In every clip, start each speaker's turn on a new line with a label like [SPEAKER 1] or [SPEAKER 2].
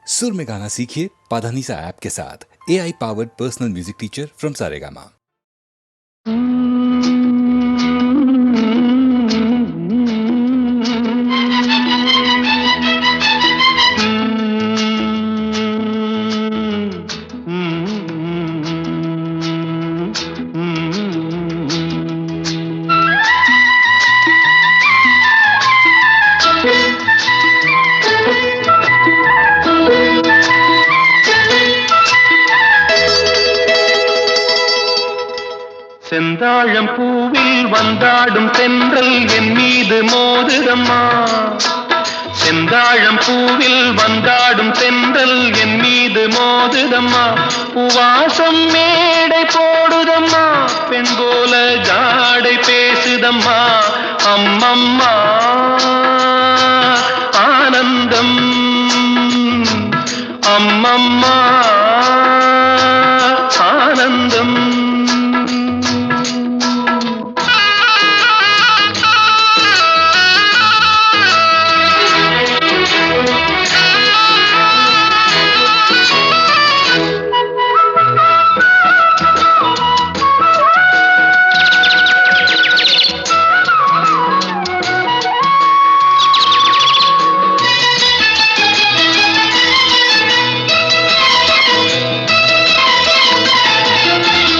[SPEAKER 1] सुर में गाना सीखिए पाधानीसा ऐप के साथ। AI powered personal music teacher from Saregama.
[SPEAKER 2] செந்தாழம் பூவில் வந்தாடும் தென்றல் என் மீது மோதுதம்மா. செந்தாழம் பூவில் வந்தாடும் தென்றல் என் மீது மோதுதம்மா. பூவாசம் மேடை போடுதம்மா, பெண் போல ஜாடை பேசுதம்மா. அம்மம்மா ஆனந்தம், அம்மம்மா ஆனந்தம்.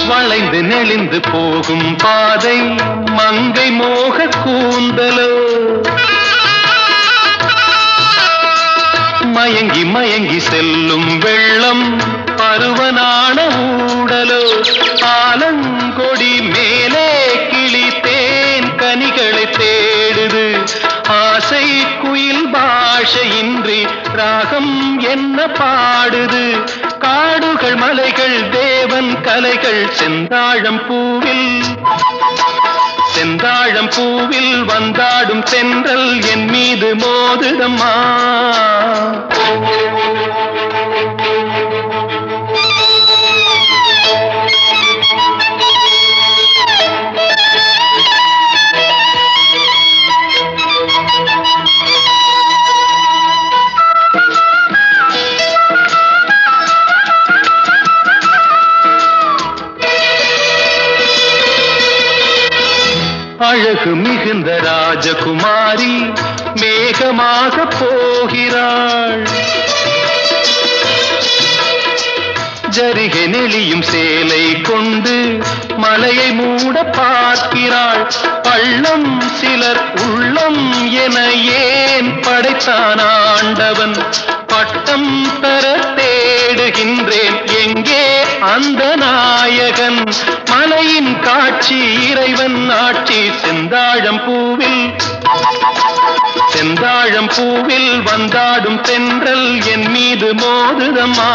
[SPEAKER 2] வளைந்து நெளிந்து போகும் பாதை மங்கை மோக கூந்தலோ, மயங்கி மயங்கி செல்லும் வெள்ளம் பருவனான ஊடலோ. ஆலங்கொடி மேலே கிளி தேன் கனிகளை தேடுது, ஆசை குயில் பாஷையின்றி ராகம் என்ன பாடுது. காடுகள் மலைகள் தேவன் கலைகள் செந்தாழம் பூவில், செந்தாழம் பூவில் வந்தாடும் தென்றல் என் மீது மோதுதம்மா. அழகு மிகுந்த ராஜகுமாரி மேகமாக போகிறாள், ஜரிகை நெளியும் சேலை கொண்டு மலையை மூட பார்க்கிறாள். பள்ளம் சிலர் உள்ளம் என ஏன் படைத்தான் ஆண்டவன், பட்டம் தர தேடுகின்றேன் எங்கே அந்த நாயகன். மலையின் காட்சி இறைவன் ஆட்சி செந்தாழம் பூவில், செந்தாழம் பூவில் வந்தாடும் தென்றல் என் மீது மோதுதம்மா.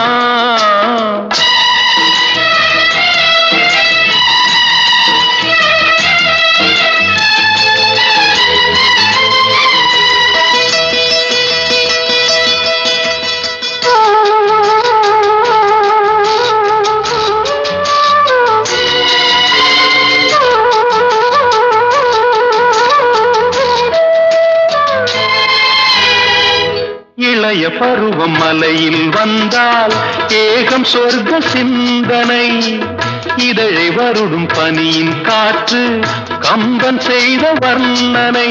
[SPEAKER 2] இளைய பருவம் மலையில் வந்தால் ஏகம் சொர்க்க சிந்தனை, இதழை வருடும் பனியின் காற்று கம்பன் செய்த வர்ணனை.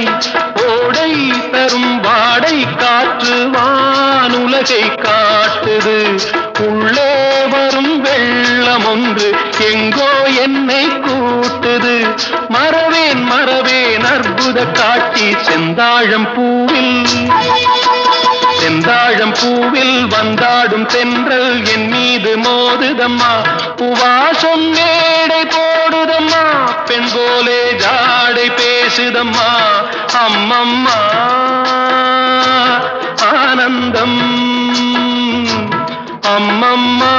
[SPEAKER 2] ஓடை தரும் வாடை காற்று வானுலகை காட்டுது, உள்ளே வரும் வெள்ளம் ஒன்று எங்கோ என்னை கூட்டுது. மறவேன் மறவேன் அற்புத காட்சி செந்தாழம் பூவில், செந்தாழம் பூவில் வந்தாடும் தென்றல் என் மீது மோதுதம்மா. பூவாசம் மேடை போடுதம்மா, பெண் போலே ஜாடை பேசுதம்மா. அம்மம்மா ஆனந்தம், அம்மம்மா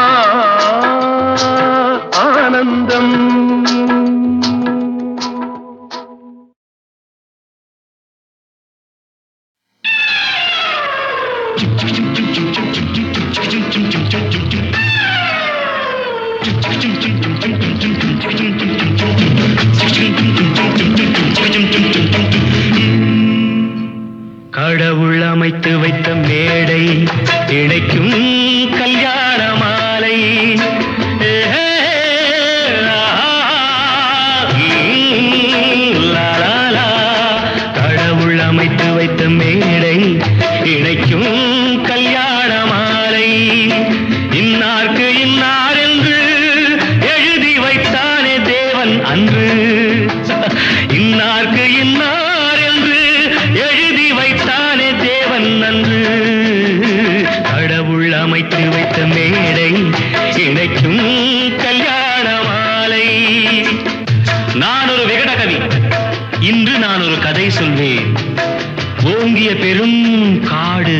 [SPEAKER 2] ஆனந்தம். கடவுள் அமைத்து வைத்த மேடை இணைக்கும் இணைக்கும் கல்யாண மாலை. கடவுள் அமைத்து வைத்த மேடை இணைக்கும் கல்யாண மாலை. இன்னார்க்கு இன்னார் என்று எழுதி வைத்தானே தேவன் அன்று. இன்னார்க்கு இன்னார் என்று எழுதி வைத்தானே தேவன் அன்று. கடவுள் அமைத்து வைத்த மேடை இணைக்கும் கல்யாண மாலை. நான் ஒரு விகட கவி, இன்று நான் ஒரு கதை சொல்வேன். ஓங்கிய பெரும் காடு,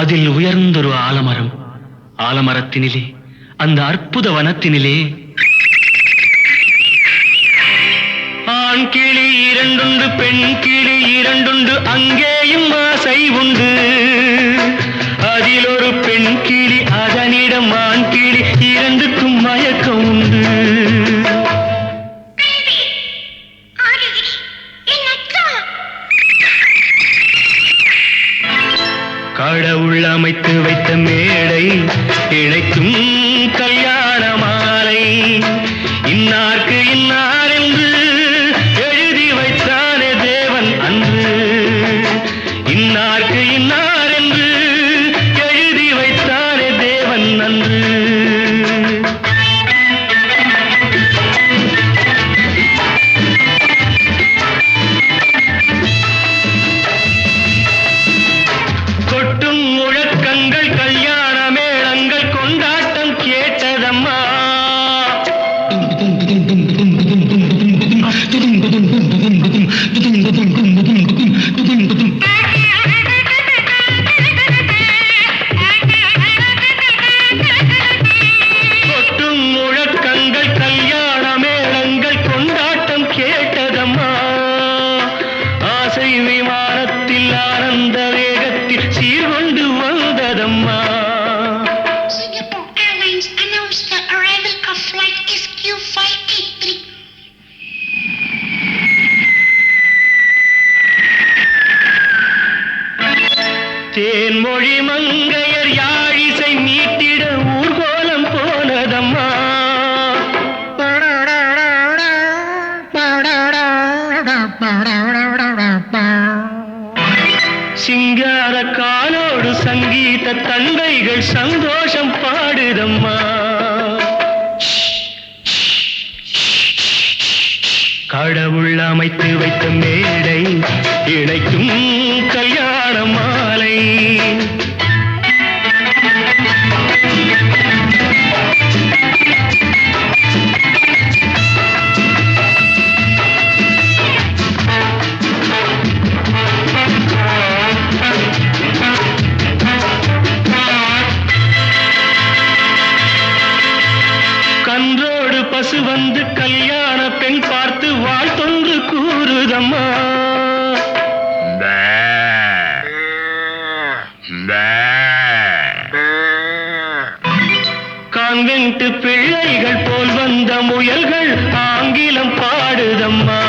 [SPEAKER 2] அதில் உயர்ந்தொரு ஆலமரம். ஆலமரத்தினிலே, அந்த அற்புத வனத்தினிலே ஆண் கிளி இரண்டுண்டு, பெண் கிளி இரண்டுண்டு, அங்கேயும் ஆசை உண்டு. அதில் ஒரு பெண் கிளி, அதனிடம் ஆண் கிளி, இரண்டுக்கும் மயக்கம் உண்டு. கடவுள் அமைத்து வைத்த மேடை இணைக்கும் கல்யாண மாலை. இன்னார்க்கு இன்னார் என்று எழுதி வைத்தானே தேவன் அன்று. இன்னார்க்கு இன்னார் என்று எழுதி வைத்தானே தேவன் அன்று. கொட்டும் முழக்கங்கள், கல்யாண மேளங்கள், கொண்டாட்டம் கேட்டதம்மா. கொட்டும் முழக்கங்கள், கல்யாண மேளங்கள், கொண்டாட்டம் கேட்டதம்மா. ஆசை விமானத்தில் ஆனந்த வேகத்தில் சீர்கொண்டு வந்ததம்மா.
[SPEAKER 3] Singapore Airlines announced the arrival of flight SQ583.
[SPEAKER 2] Thenmozhi மங்கையர் யாழிசை மீட்டிட ஊர்கோலம் போனதம்மா. சிங்கார காலோடு சங்கீத தந்தைகள் சந்தோஷம் பாடுதம்மா. கடவுள் அமைத்து வைத்த மேடை இணைக்கும் கல்யாண மாலை. கன்றோடு பசு வந்து கல்யாண பெண் பார்த்து வாழ்த்தொன்று கூறுதம்மா. கான்வென்ட் பிள்ளைகள் போல் வந்த முயல்கள் ஆங்கிலம் பாடுதம்மா.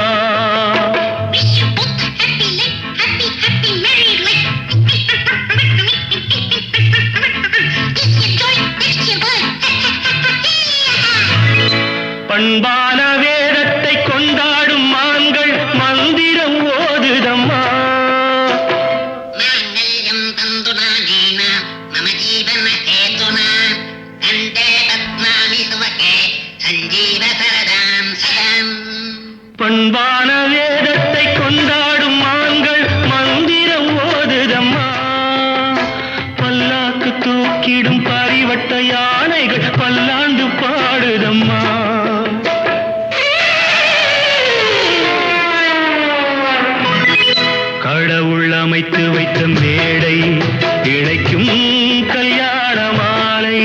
[SPEAKER 3] Wish you both a happy life, happy, happy married life. This your joy, next your blood.
[SPEAKER 2] பண்பான வேதத்தை கொண்டாடும் மான்கள் மந்திரம் ஓதுதம்மா.
[SPEAKER 3] माङ्गल्यं तन्तुनानेन मम जीवनहेतुना कण्ठे बध्नामि सुभगे सञ्जीव सरदां सदाम्.
[SPEAKER 2] பண்பான வேதத்தை கொண்டாடும் மான்கள் மந்திரம் ஓதுதம்மா. பல்லாக்கு தூக்கிடும் பரிவட்ட யானைகள் பல்லாண்டு பாடுதம்மா. கடவுள் அமைத்து வைத்த மேடை இணைக்கும் கல்யாண மாலை.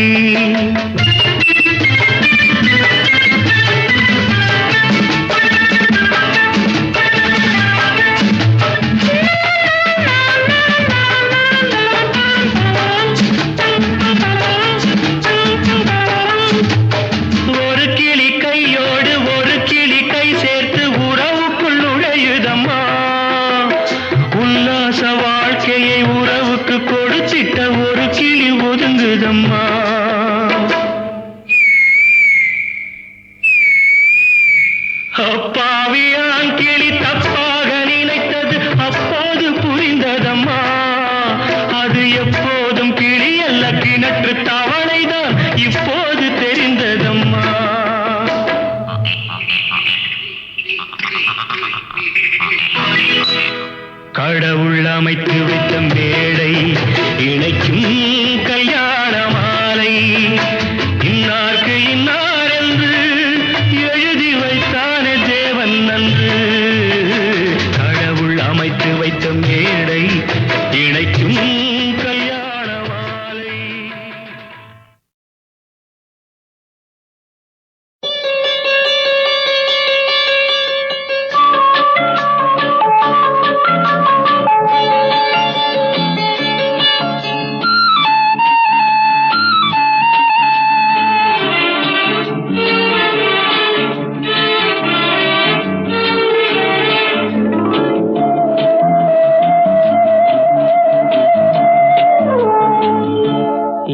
[SPEAKER 2] ஒரு கிளி கையோடு ஒரு கிளி கை அப்பாவியான் கிளி தப்பாக நினைத்தது அப்போது புரிந்ததம்மா. அது எப்போதும் கிளி அல்ல, கிணற்று தவளைதான் இப்போது தெரிந்ததம்மா. கடவுள் அமைத்து வைத்த மேடை இணைக்கும் கல்யாண மாலை, இன்னார்க்கு இன்னார் என்று எழுதி வைத்தானே தேவன் நன்று. கடவுள் அமைத்து வைத்த மேடை இணைக்கும் கல்யாண மாலை.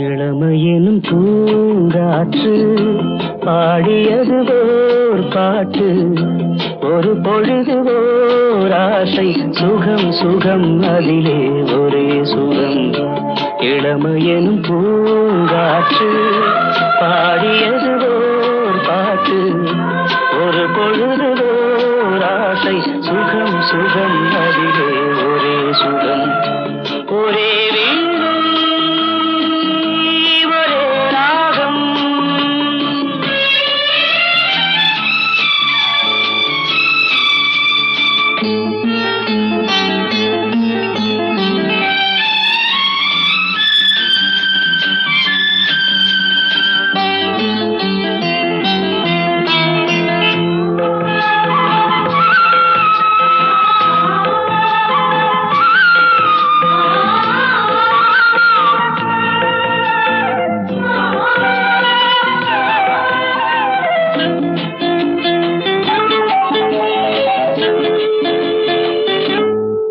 [SPEAKER 4] இளமையெனும் பூங்காற்று பாடியது ஓர் பாட்டு, ஒரு பொழுது ஓர் ஆசை, சுகம் சுகம் அதிலே ஒரே சுகம். இளமையெனும் பூங்காற்று பாடியது ஓர் பாட்டு, ஒரு பொழுது ஓர் ஆசை, சுகம் சுகம் அதிலே ஒரே சுகம். ஒரே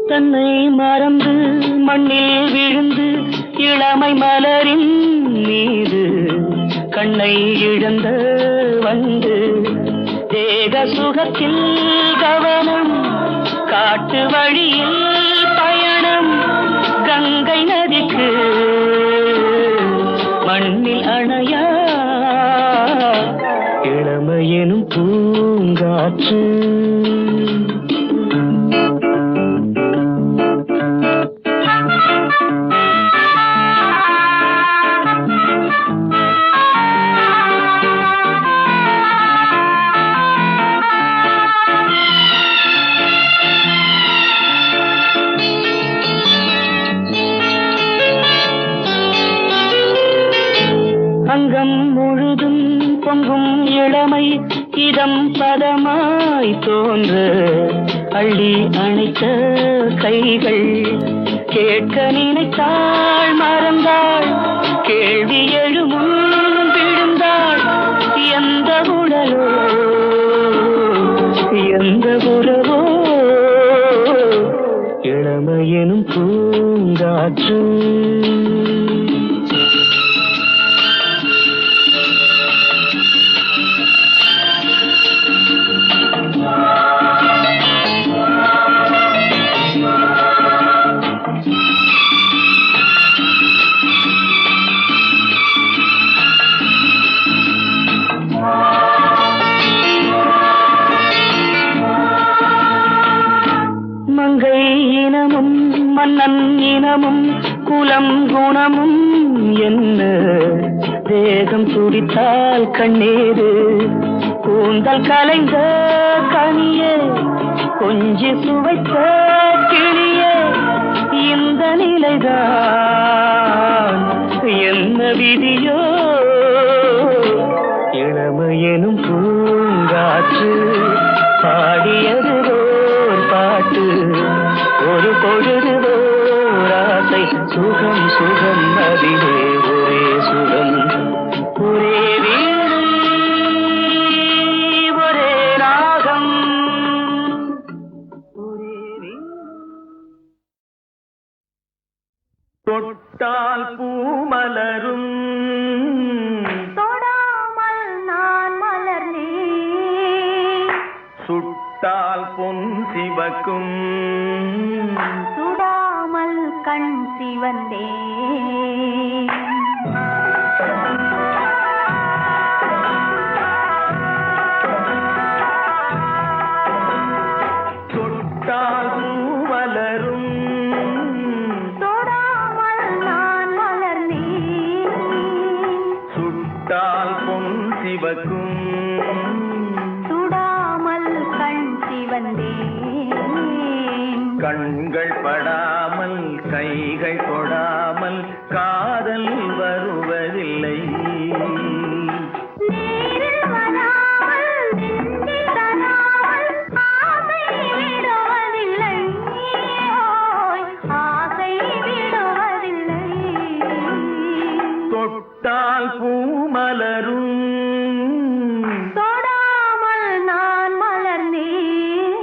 [SPEAKER 4] தன்னை மறந்து மண்ணில் விழுந்து இளமை மலரின் மீது கண்ணை இழந்த வந்து, தேக சுகத்தில் கவனம், காட்டு வழியில் பயணம், கங்கை நதிக்கு மண்ணில் அணையா இளமையெனும் பூங்காற்று. அங்கம் முழுதும் பொங்கும் இளமை இதம் பதமாய் தோன்ற, அள்ளி அணைத்த கைகள் கேட்க நினைத்தாள் மறந்தாள், கேள்வி எழுமுன் விழுந்தாள். எந்த உடலோ எந்த உறவோ இளமையெனும் பூங்காற்று. மங்கை இனமும் மன்னன் இனமும் குலம் குணமும் என்ன, தேகம் துடித்தால் கண்ணீரு, கூந்தல் கலைந்த கனியே, கொஞ்சி சுவைத்த கிளியே, இந்த நிலைதான் என்ன விதியோ. இளமையெனும் பூங்காற்று பாடியது ஓர் பாட்டு, ஒரு பொழுது ஓர் ஆசை, சுகம் சுகம் அதிலே ஒரே சுகம். ஒரே வீடு ஒரே ராகம், ஒரே வீடு. தொட்டால் பூமலரும்,
[SPEAKER 3] தொடாமல் நான் மலர்ந்தேன்,
[SPEAKER 4] சுட்டால் பொன் சிவக்கும்
[SPEAKER 3] சுடாமல் கண் சிவந்தே
[SPEAKER 4] தொட்டால் பூமலரும்
[SPEAKER 3] தொடாமல் நான் மலர்ந்தேன்
[SPEAKER 4] சுட்டால் பொன் சிவக்கும்
[SPEAKER 3] சுடாமல் கண் சிவந்தேன்
[SPEAKER 4] கண்கள் படாமல் கைகள் தொடாமல் காதல் வருவதில்லை
[SPEAKER 3] நேரில் வராமல் நெஞ்சில் தராமல் ஆசை விடுவதில்லை ஓய் ஆசை விடுவதில்லை
[SPEAKER 4] தொட்டால் பூமலரும்
[SPEAKER 3] தொடாமல் நான் மலர்ந்தேன்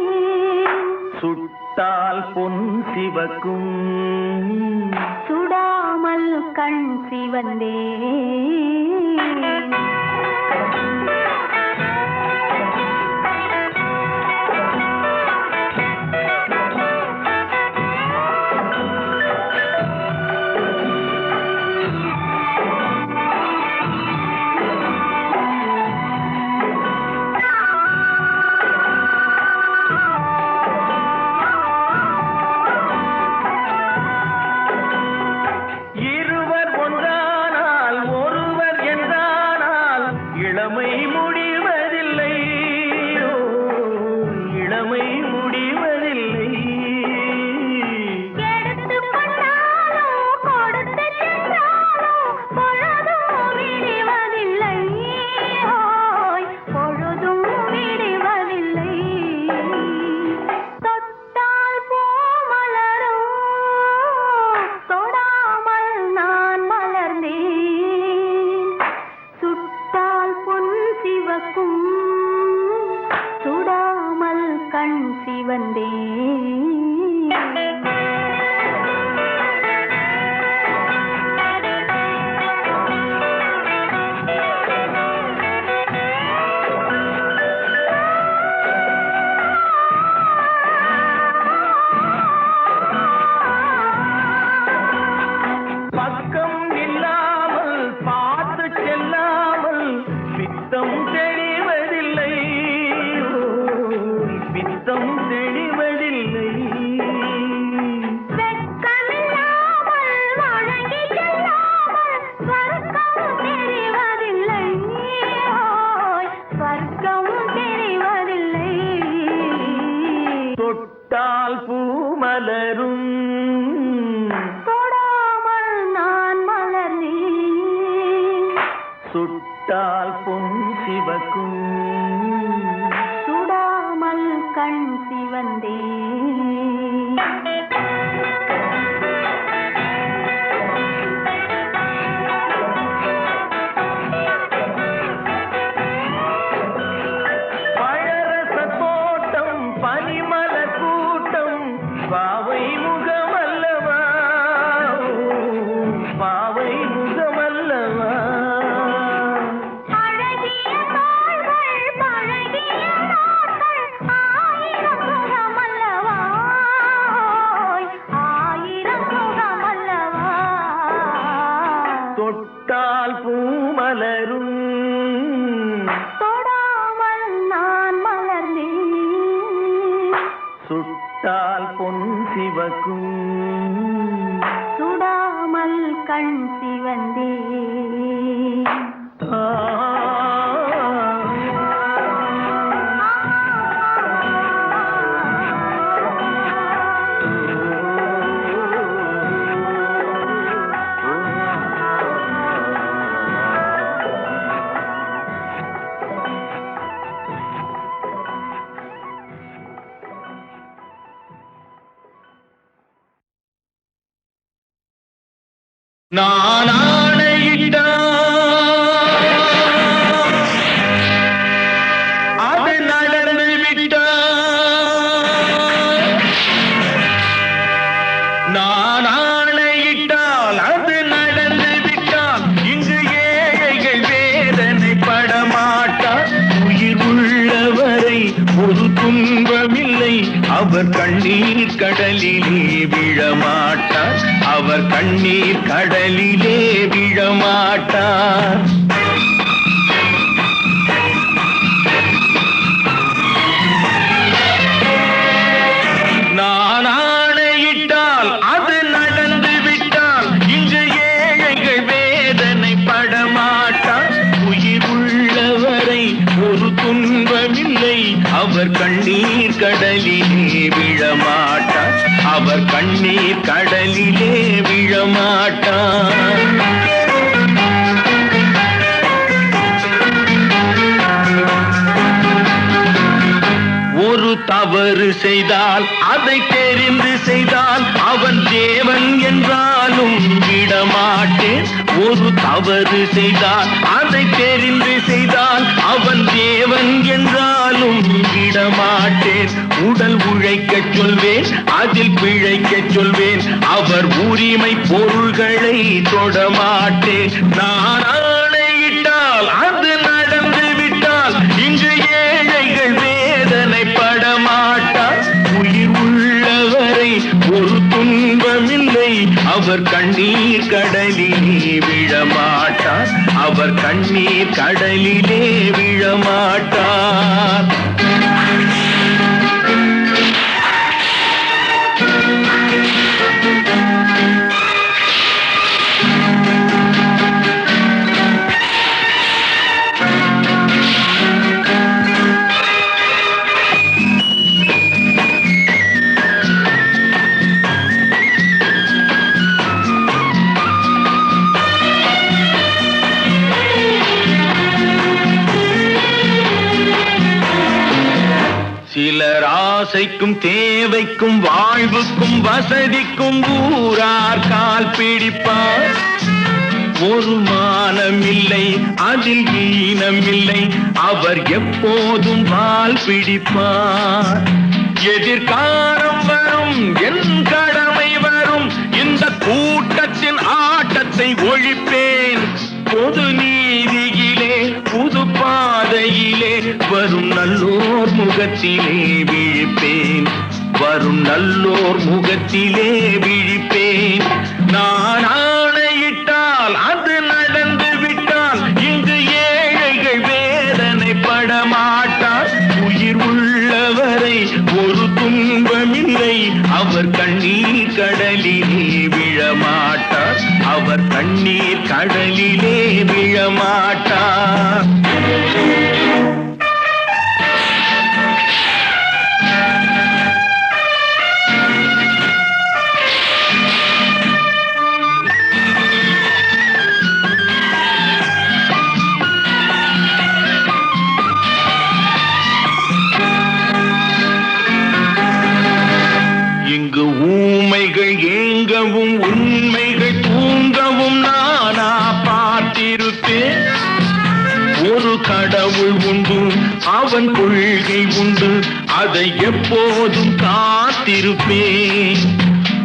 [SPEAKER 4] சுட்டால் பொன் சிவக்கும்
[SPEAKER 3] சுடாமல் கண் சிவந்தேன்
[SPEAKER 4] இருவர் ஒன்றானால் ஒருவர் என்றானால் இளமை முடிவதில்லை ஓ, இளமை முடிவதில்லை
[SPEAKER 3] எடுத்துக் கொண்டாலும் கொடுத்து சென்றாலும் பொழுதும் விடுவதில்லை ஓய் பொழுதும் விடுவதில்லை தொட்டால் பூ மலரும் தொடாமல் நான் மலர்ந்தேன் சுட்டால் பொன் சிவக்கும் சுடாமல் கண் சிவந்தேன்
[SPEAKER 4] பக்கம் இல்லாமல் பார்த்து செல்லாமல் பித்தம் தெளிவதில்லை ஓ, பித்தம் தெளிவதில்லை
[SPEAKER 3] வெட்கமில்லாமல் வழங்கி செல்லாமல் ஸ்வர்க்கம் தெரிவதில்லை ஓய் ஸ்வர்க்கம் தெரிவதில்லை
[SPEAKER 4] தொட்டால் பூமலரும்
[SPEAKER 3] தொடாமல் நான் மலர்ந்தேன்
[SPEAKER 4] சுட்டால் பொன் சிவக்கும்
[SPEAKER 3] சுடாமல் கண் சிவந்தேன்
[SPEAKER 4] பழரச தோட்டம் பனிமல கூட்டம் பாவை முகமல்லவா பாவை முகமல்லவா
[SPEAKER 3] அழகிய தாள்கள் பழகிய நாட்கள் ஆயிரம் முகமல்லவா ஓய் ஆயிரம் முகமல்லவா
[SPEAKER 4] தொட்டால் பூமலரும்
[SPEAKER 3] தொடாமல் நான் மலர்ந்தேன்
[SPEAKER 4] சுட்டால் பொன் சிவக்கும்
[SPEAKER 3] சுடாமல் கண் சிவந்தேன்
[SPEAKER 4] ஆ. நான் ஆணையிட்டா அது நடந்து விட்டா நான் ஆணையிட்டால் அது நடந்து விட்டால் இங்கு ஏழைகள் வேதனை படமாட்டார் உயிர் உள்ளவரை ஒரு துன்பமில்லை. அவர் கண்ணீர் கடலிலே விழமாட்டார். அவர் கண்ணீர் கடலிலே விழமாட்டார். நான் ஆணையிட்டால் அது நடந்து விட்டால் இங்கு ஏழைகள் வேதனை படமாட்டார். உயிர் உள்ளவரை ஒரு துன்பமில்லை. அவர் கண்ணீர் கடலிலே விழமாட்டார். அவர் கண்ணீர் கடலிலே விழமாட்டார். ஒரு தவறு செய்தால் அதை தெரிந்து செய்தால் அவன் தேவன் என்றாலும் விடமாட்டேன். ஒரு தவறு செய்தால் அதை தெரிந்து செய்தால் அவன் தேவன் என்றாலும் விடமாட்டேன். உடல் உழைக்கச் சொல்வேன், அதில் பிழைக்கச் சொல்வேன். அவர் உரிமை பொருள்களை தொடமாட்டேன். நான் ஆணையிட்டால் அது நடந்து விட்டால் இங்கு ஏழைகள் வேதனை படமாட்டார். உயிர் உள்ளவரை ஒரு துன்பமில்லை. அவர் கண்ணீர் கடலிலே விழமாட்டார். அவர் கண்ணீர் கடலிலே விழமாட்டார். சிலர் ஆசைக்கும் தேவைக்கும் வாழ்வுக்கும் வசதிக்கும் ஊரார் கால் பிடிப்பார். ஒரு மானமில்லை, அதில் ஈனமில்லை. அவர் எப்போதும் வால் பிடிப்பார். எதிர்காலம் வரும், என் கடமை வரும். இந்த கூட்டத்தின் ஆட்டத்தை ஒழிப்பேன். பொது நீதியிலே புது பாதையிலே வரும் நல்லோர் முகத்திலே விழிப்பேன். வரும் நல்லோர் முகத்திலே விழிப்பேன். நான் ஆணையிட்டால் அது நடந்து விட்டால் இங்கு ஏழைகள் வேதனை படமாட்டார். உயிர் உள்ளவரை ஒரு துன்பமில்லை. அவர் கண்ணீர் கடலிலே விழமாட்டார். அவர் கண்ணீர் கடலிலே விழமாட்டார். இங்கு ஊமைகள் ஏங்கவும் உண்மைகள் தூங்கவும் நானா பார்த்திருப்பேன். ஒரு கடவுள் உண்டு, அவன் கொள்கை உண்டு, அதை எப்போதும் காத்திருப்பேன்.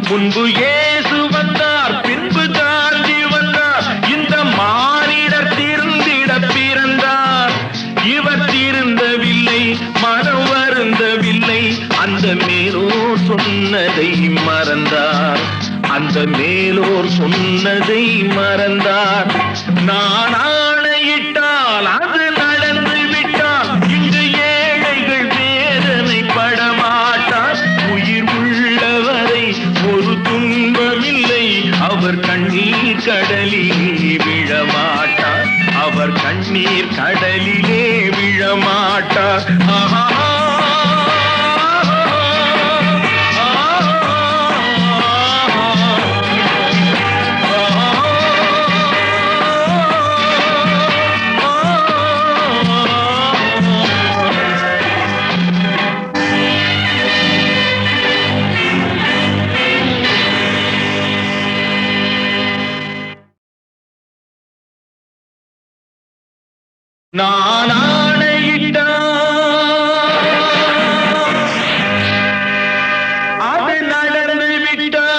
[SPEAKER 4] முன்பு இயேசு வந்தார், பின்பு காந்தி வந்தார். இந்த மானிடர் திருந்திட பிறந்தார். இவர் திருந்தவில்லை, மனம் வருந்தவில்லை. அந்த மேலோர் சொன்னதை மறந்தார். அந்த மேலோர் சொன்னதை மறந்தார். நான் ஆணையிட்டால் அது நடந்து விட்டால் இங்கு ஏழைகள் வேதனை படமாட்டார். உயிர் உள்ளவரை ஒரு துன்பமில்லை. அவர் கண்ணீர் கடலிலே விழமாட்டார். அவர் கண்ணீர் கடலிலே விழமாட்டார். ஆஹா. நான் ஆணையிட்டால் அது நடந்து விட்டால்.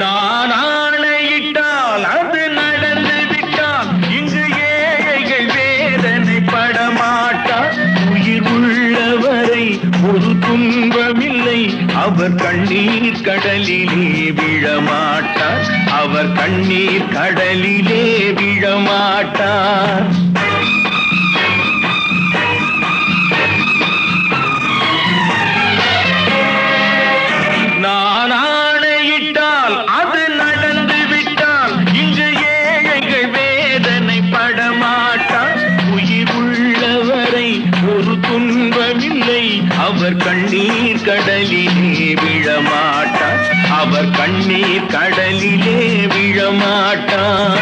[SPEAKER 4] நான் ஆணையிட்டால் அது நடந்து விட்டால் இங்கு ஏழைகள் வேதனை அவர் கண்ணீர் கடலிலே விழமாட்டார், அவர் கண்ணீர் கடலிலே விழமாட்டார். நான் ஆணையிட்டால் அது நடந்து விட்டால் இங்கு ஏழைகள் வேதனை படமாட்டார். உயிர் உள்ளவரை ஒரு துன்பமில்லை, அவர் கண்ணீர் கடலிலே விழமாட்டார், அவர் கண்ணீர் கடலிலே விழமாட்டார்.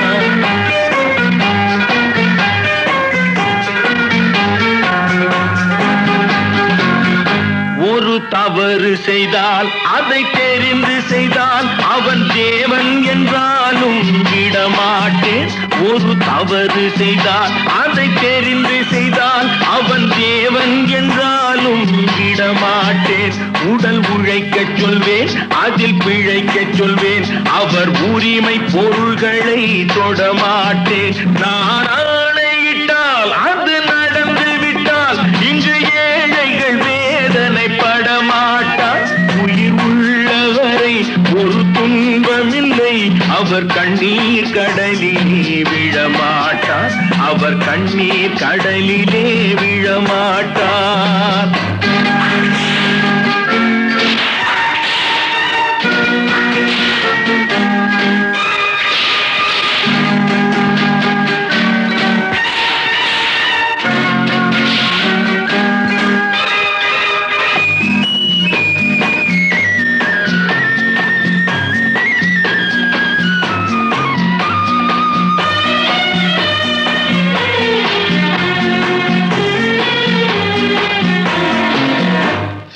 [SPEAKER 4] ஒரு தவறு செய்தால் அதை தெரிந்து செய்தால் அவன் தேவன் என்றாலும் விடமாட்டேன். ஒரு தவறு செய்தால் அதை தெரிந்து செய்தால் அவன் தேவன் என்றாலும் விடமாட்டேன். உடல் உழைக்கச் சொல்வேன், அதில் பிழைக்கச் சொல்வேன், அவர் உரிமை பொருள்களை தொடமாட்டேன். நான் ஆணையிட்டால் அது நடந்து விட்டால் இங்கு ஏழைகள் வேதனை படமாட்டார். உயிர் உள்ளவரை ஒரு துன்பமில்லை, அவர் கண்ணீர் கடலிலே விழமாட்டார், அவர் கண்ணீர் கடலிலே விழமாட்டார்.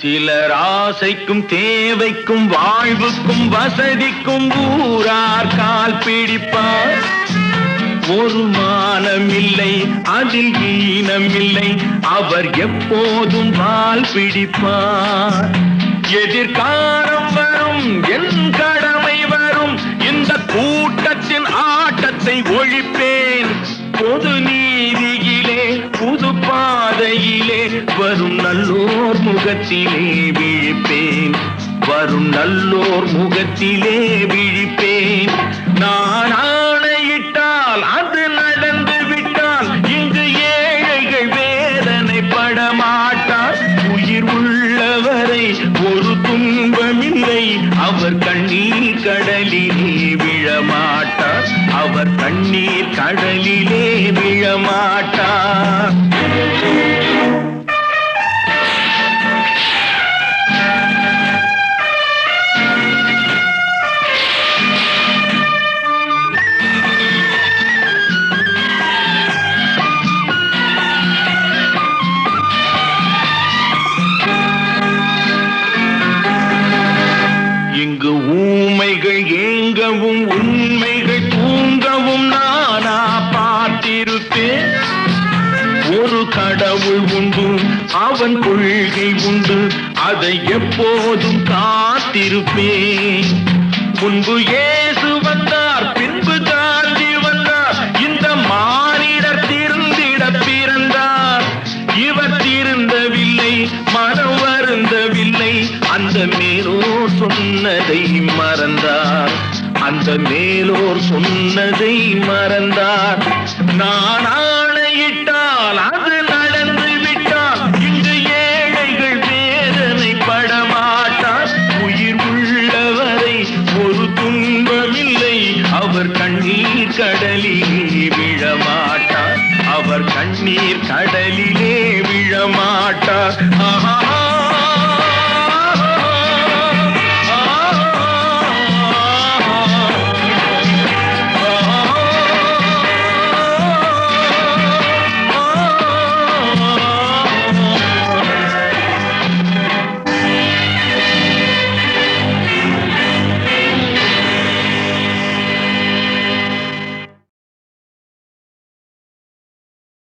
[SPEAKER 4] சிலர் ஆசைக்கும் தேவைக்கும் வாழ்வுக்கும் வசதிக்கும் ஊரார் கால் பிடிப்பார். ஒரு மானமில்லை, அதில் ஈனமில்லை, அவர் எப்போதும் வால் பிடிப்பார். எதிர்காலம் வரும், என் கடமை வரும், இந்த கூட்டத்தின் ஆட்டத்தை ஒழிப்பேன். பொது நீதியிலே புது பாதையிலே வரும் நல்லோர் முகத்திலே விழிப்பேன், வரும் நல்லோர் முகத்திலே விழிப்பேன். நான் ஆணையிட்டால் அது நடந்து விட்டால் இங்கு ஏழைகள் வேதனை படமாட்டார். உயிர் உள்ளவரை ஒரு துன்பமில்லை, அவர் கண்ணீர் கடலிலே விழமாட்டார், அவர் கண்ணீர் கடலிலே விழமாட்டார். இங்கு ஊமைகள் ஏங்கவும் உண்மைகள் தூங்கவும் நானா பார்த்திருப்பேன். ஒரு கடவுள் உண்டு, அவன் கொள்கை உண்டு, அதை எப்போதும் காத்திருப்பேன். முன்பு இயேசு வந்தார், பின்பு காந்தி வந்தார், இந்த மானிடர் திருந்திட பிறந்தார். இவர் திருந்தவில்லை, மனம் வருந்தவில்லை, அந்த மேலோர் சொன்னதை மறந்தார், அந்த மேலோர் சொன்னதை மறந்தார். நான் ஆணையிட்டால் அது நடந்து விட்டால் இங்கு ஏழைகள் வேதனை படமாட்டார். உயிர் உள்ளவரை ஒரு துன்பமில்லை, அவர் கண்ணீர் கடலிலே விழமாட்டார், அவர் கண்ணீர் கடலிலே விழமாட்டார். ஆஹா.